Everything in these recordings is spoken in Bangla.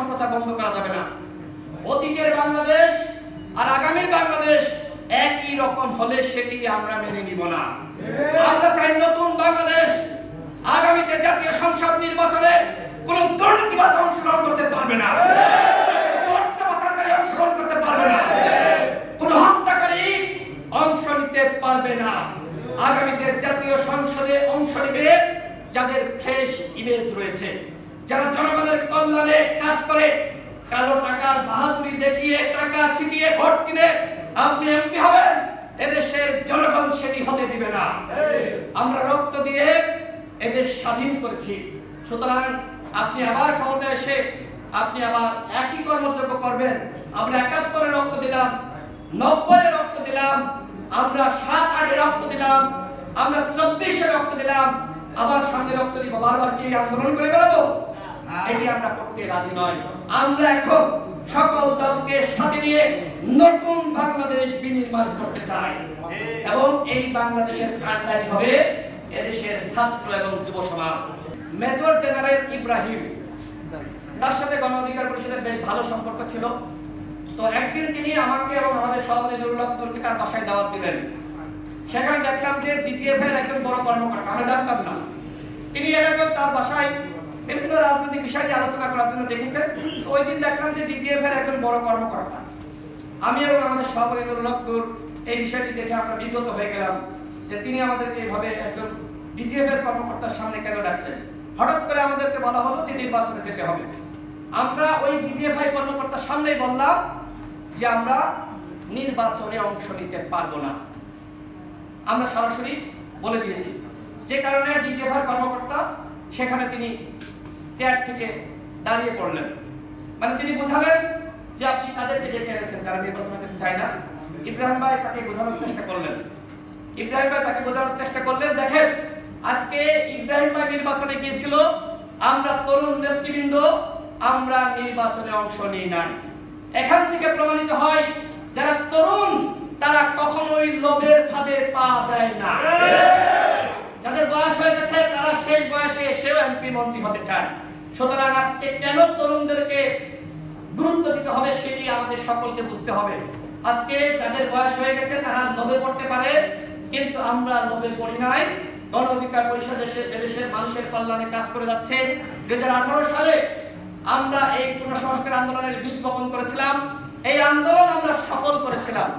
সম্প্রচার বন্ধ করা যাবে না। অতীতের বাংলাদেশ আর আগামীর বাংলাদেশ একই রকম হলে সেটি আমরা মেনে নিব না। আমরা চাই নতুন বাংলাদেশ। আগামীতে জাতীয় সংসদ নির্বাচনে কোন দুর্নীতিবাজ অংশগ্রহণ করতে পারবে না, অংশগ্রহণ করতে পারবে না, কোন হত্যাকারী অংশ নিতে পারবে না। আগামীতে জাতীয় সংসদে অংশ নেবে যাদের ফ্রেশ ইমেজ রয়েছে, যারা জনগণের কল্যাণে কাজ করে। কালো টাকার বাহাদুরি দেখিয়ে টাকা ছিটিয়ে ভোট কিনে আপনি এমপি হবেন, এদেশের জনগণ সেটি হতে দিবে না। আমরা রক্ত দিয়ে এদেশ স্বাধীন করেছি। সুতরাং আপনি আবার ক্ষমতায় এসে আপনি আবার একই কর্মযোগ্য করবেন। আমরা ৭১-এ রক্ত দিলাম, ৯০-এ রক্ত দিলাম, আমরা ৭-৮-এ রক্ত দিলাম, আমরা ২৪-এ রক্ত দিলাম, আবার সামনে রক্ত দিব। বারবার কি আন্দোলন করে বেড়াবো? এটি আমরা করতে রাজি নয়। আমরা এখন সকল দলকে সাথে নিয়ে নতুন বাংলাদেশ বিনির্মাণ করতে চাই এবং এই বাংলাদেশের কান্ডারি হবে এদেশের ছাত্র এবং যুব সমাজ। মেজর জেনারেল ইব্রাহিম, তার সাথে গণ অধিকার পরিষদের বেশ ভালো সম্পর্ক ছিল। তো একদিন তিনি আমাকে এবং আমাদের সভাপতি নুরুল হক নুরকে তার বাসায় দাওয়াত দিলেন। সেখানে দেখলাম যে ডিজিএফ এর একজন বড় কর্মকর্তা, আমরা জানতাম না। তিনি এর আগেও তার বাসায় বিভিন্ন রাজনৈতিক বিষয় নিয়ে আলোচনা করার জন্য দেখেছেন। ওই দিন দেখলাম যে ডিজিএফ এর একজন বড় কর্মকর্তা। আমি এবং আমাদের সভাপতি নুরুল হক নুর এই বিষয়টি দেখে আমরা বিব্রত হয়ে গেলাম যে তিনি আমাদেরকে এইভাবে একজন ডিজিএফ এর কর্মকর্তার সামনে কেন ডাকলেন। হঠাৎ করে আমাদেরকে বলা হলো যে নির্বাচনে যেতে হবে। আমরা ওই ডিজিএফআই কর্মকর্তার সামনেই বললাম যে আমরা নির্বাচনে অংশ নিতে পারবো না। আমরা সরাসরি বলে দিয়েছি, যে কারণে ডিজিএফআই কর্মকর্তা সেখানে তিনি চেয়ার থেকে দাঁড়িয়ে পড়লেন। মানে তিনি বোঝালেন যে আপনি তাদেরকে ডেকে এনেছেন যারা নির্বাচনে যেতে চায় না। ইব্রাহিম ভাই তাকে বোঝানোর চেষ্টা করলেন। দেখেন, আজকে ইব্রাহিম ভাই নির্বাচনে গিয়েছিল, আমরা তরুণ নেতৃবৃন্দ আমরা নির্বাচনে অংশ নিই না। এখান থেকে প্রমাণিত হয় যারা তরুণ তারা কখনোই লোভের ফাঁদে পা দেয় না। যাদের বয়স হয়ে গেছে তারা শেষ বয়সে এসেও এমপি মন্ত্রী হতে চায়। সুতরাং আজকে কেন তরুণদেরকে গুরুত্ব দিতে হবে সেটি আমাদের সকলকে বুঝতে হবে। আজকে যাদের বয়স হয়ে গেছে তারা লোভে পড়তে পারে, কিন্তু আমরা লোভে পড়ি নাই। গণ অধিকার পরিষদ দেশের মানুষের কল্যাণে কাজ করে যাচ্ছে। 2018 সালে আমরা এই পুনঃসংস্কার আন্দোলনের বীজ বপন করেছিলাম। এই আন্দোলন আমরা সফল করেছিলাম।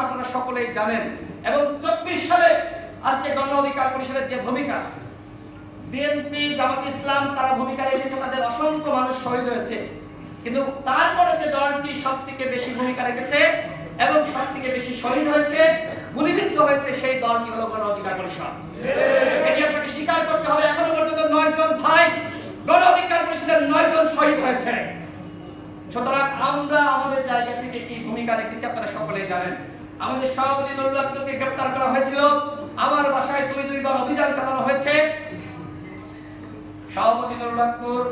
আপনারা সকলেই জানেন। এবং 24 সালে আজকে গণ অধিকার পরিষদের যে ভূমিকা, বিএনপি, জামাত ইসলাম তারা ভূমিকা রেখেছে, তাদের অসংখ্য মানুষ শহীদ হয়েছে। কিন্তু তারপরে যে দলটি সবথেকে বেশি ভূমিকা রেখেছে এবং সবথেকে বেশি শহীদ হয়েছে, গুলিবিদ্ধ হয়েছে, সেই দলটি হলো গণ অধিকার পরিষদ। এটি আপনাকে স্বীকার করতে হবে। এখনো পর্যন্ত 9 জন ভাই গণ অধিকার পরিষদের 9 জন শহীদ হয়েছে। সুতরাং আমরা আমাদের জায়গা থেকে কি ভূমিকা রেখেছি আপনারা সকলেই জানেন। আমাদের সভাপতি নুরুল হক নুরকে গ্রেফতার করা হয়েছিল, আমার বাসায় 2 বার অভিযান চালানো হয়েছে। সভাপতি নুরুল হক নুর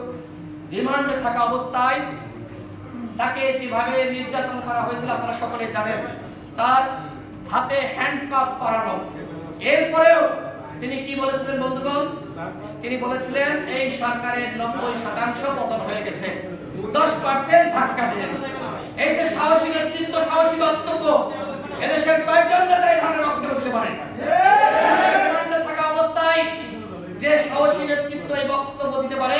রিমান্ডে থাকা অবস্থায় তাকে যেভাবে নির্যাতন করা হয়েছিল আপনারা সকলেই জানেন। তার হাতে হ্যান্ডকাফ পরানো। এরপরেও তিনি কি বলেছিলেন বন্ধুগণ? তিনি বলেছিলেন এই সরকারের 90% পতন হয়ে গেছে, 10% ধাক্কা দেন। এই যে সাহসী নেতৃত্ব, সাহসী বক্তব্য, এদেশের কয়েকজন নেতা এই ধরনের বক্তব্য দিতে পারে? রিমান্ডে থাকা অবস্থায় যে সাহসী নেতৃত্ব এই বক্তব্য দিতে পারে